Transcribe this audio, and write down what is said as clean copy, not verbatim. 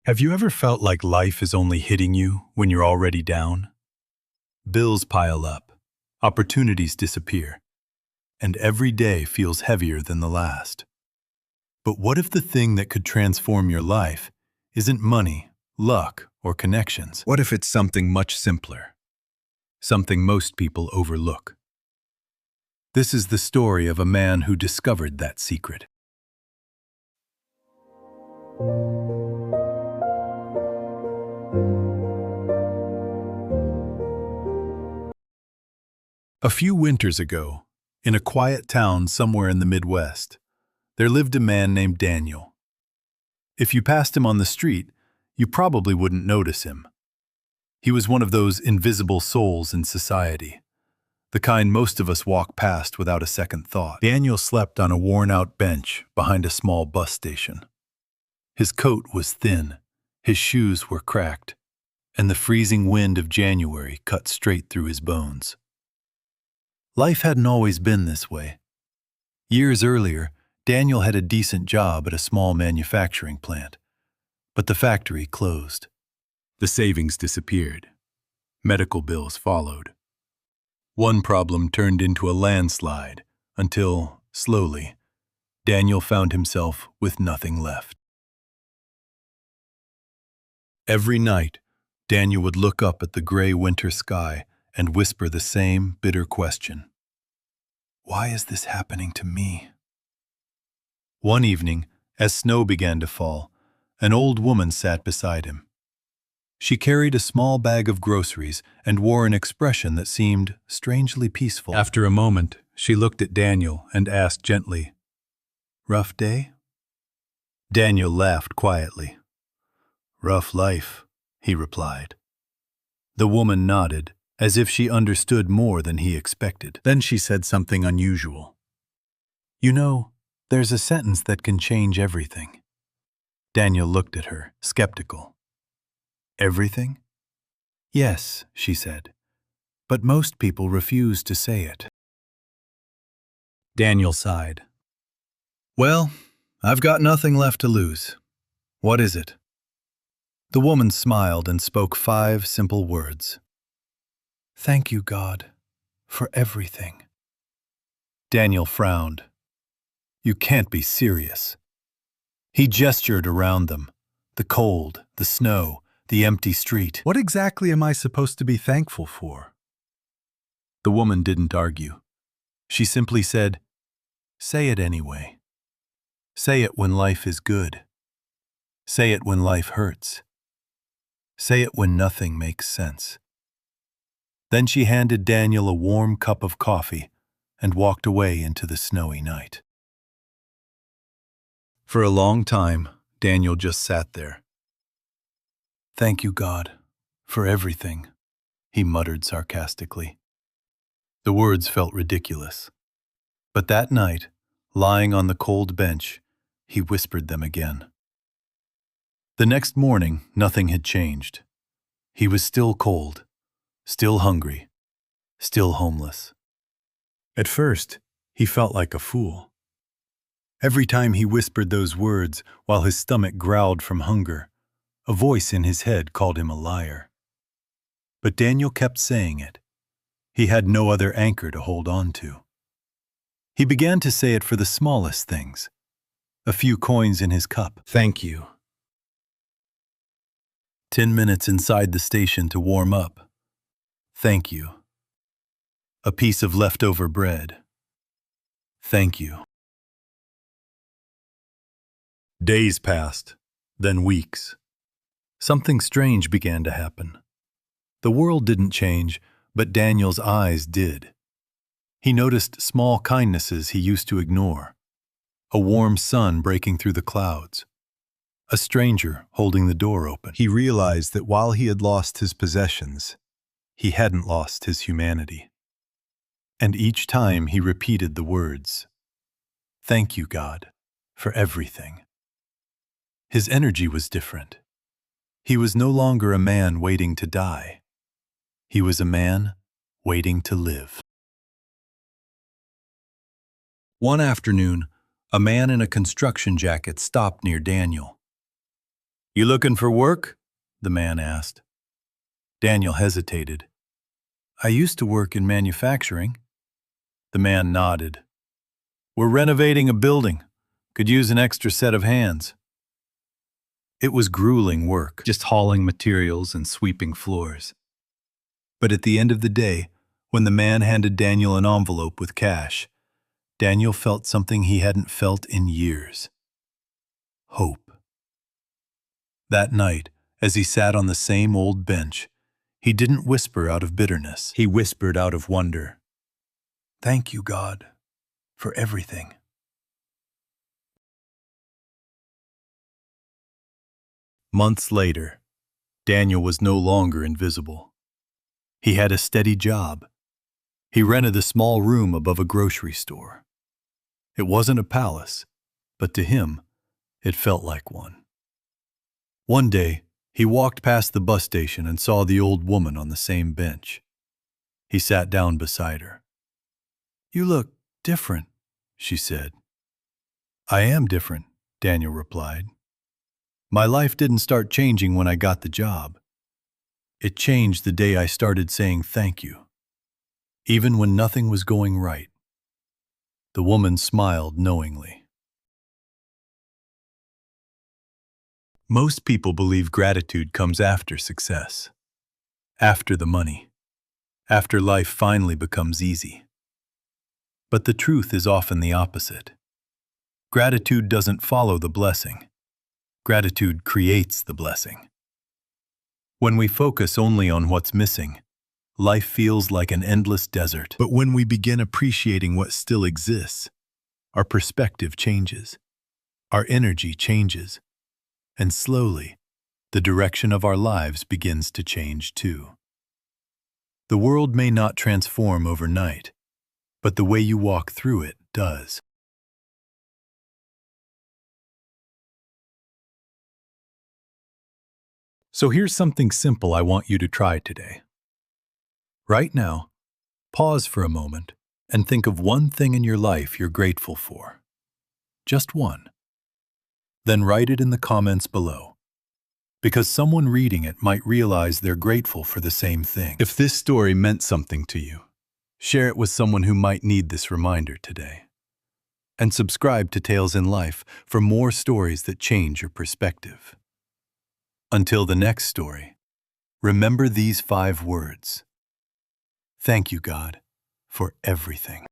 Have you ever felt like life is only hitting you when you're already down? Bills pile up, opportunities disappear, and every day feels heavier than the last. But what if the thing that could transform your life isn't money, luck, or connections? What if it's something much simpler? Something most people overlook. This is the story of a man who discovered that secret. A few winters ago, in a quiet town somewhere in the Midwest, there lived a man named Daniel. If you passed him on the street, you probably wouldn't notice him. He was one of those invisible souls in society, the kind most of us walk past without a second thought. Daniel slept on a worn-out bench behind a small bus station. His coat was thin, his shoes were cracked, and the freezing wind of January cut straight through his bones. Life hadn't always been this way. Years earlier, Daniel had a decent job at a small manufacturing plant, but the factory closed. The savings disappeared. Medical bills followed. One problem turned into a landslide until, slowly, Daniel found himself with nothing left. Every night, Daniel would look up at the gray winter sky and whisper the same bitter question. Why is this happening to me? One evening, as snow began to fall, an old woman sat beside him. She carried a small bag of groceries and wore an expression that seemed strangely peaceful. After a moment, she looked at Daniel and asked gently, "Rough day?" Daniel laughed quietly. "Rough life," he replied. The woman nodded, as if she understood more than he expected. Then she said something unusual. "You know, there's a sentence that can change everything." Daniel looked at her, skeptical. "Everything?" "Yes," she said, "but most people refuse to say it." Daniel sighed. "Well, I've got nothing left to lose. What is it?" The woman smiled and spoke 5 simple words. "Thank you, God, for everything." Daniel frowned. "You can't be serious." He gestured around them. The cold, the snow, the empty street. "What exactly am I supposed to be thankful for?" The woman didn't argue. She simply said, "Say it anyway. Say it when life is good. Say it when life hurts. Say it when nothing makes sense." Then she handed Daniel a warm cup of coffee and walked away into the snowy night. For a long time, Daniel just sat there. "Thank you, God, for everything," he muttered sarcastically. The words felt ridiculous. But that night, lying on the cold bench, he whispered them again. The next morning, nothing had changed. He was still cold, still hungry, still homeless. At first, he felt like a fool. Every time he whispered those words while his stomach growled from hunger, a voice in his head called him a liar. But Daniel kept saying it. He had no other anchor to hold on to. He began to say it for the smallest things. A few coins in his cup. "Thank you." 10 minutes inside the station to warm up. "Thank you." A piece of leftover bread. "Thank you." Days passed, then weeks. Something strange began to happen. The world didn't change, but Daniel's eyes did. He noticed small kindnesses he used to ignore. A warm sun breaking through the clouds. A stranger holding the door open. He realized that while he had lost his possessions, he hadn't lost his humanity. And each time he repeated the words, "Thank you, God, for everything." His energy was different. He was no longer a man waiting to die. He was a man waiting to live. One afternoon, a man in a construction jacket stopped near Daniel. You looking for work? The man asked. Daniel hesitated. I used to work in manufacturing. The man nodded. We're renovating a building. Could use an extra set of hands. It was grueling work, just hauling materials and sweeping floors. But at the end of the day, when the man handed Daniel an envelope with cash, Daniel felt something he hadn't felt in years. Hope. That night, as he sat on the same old bench, he didn't whisper out of bitterness. He whispered out of wonder. Thank you, God, for everything. Months later, Daniel was no longer invisible. He had a steady job. He rented a small room above a grocery store. It wasn't a palace, but to him, it felt like one. One day, he walked past the bus station and saw the old woman on the same bench. He sat down beside her. You look different, she said. I am different, Daniel replied. My life didn't start changing when I got the job. It changed the day I started saying thank you, even when nothing was going right. The woman smiled knowingly. Most people believe gratitude comes after success, after the money, after life finally becomes easy. But the truth is often the opposite. Gratitude doesn't follow the blessing. Gratitude creates the blessing. When we focus only on what's missing, life feels like an endless desert. But when we begin appreciating what still exists, our perspective changes, our energy changes, and slowly, the direction of our lives begins to change too. The world may not transform overnight, but the way you walk through it does. So here's something simple I want you to try today. Right now, pause for a moment and think of one thing in your life you're grateful for. Just one. Then write it in the comments below, because someone reading it might realize they're grateful for the same thing. If this story meant something to you, share it with someone who might need this reminder today. And subscribe to Tales in Life for more stories that change your perspective. Until the next story, remember these 5 words. Thank you, God, for everything.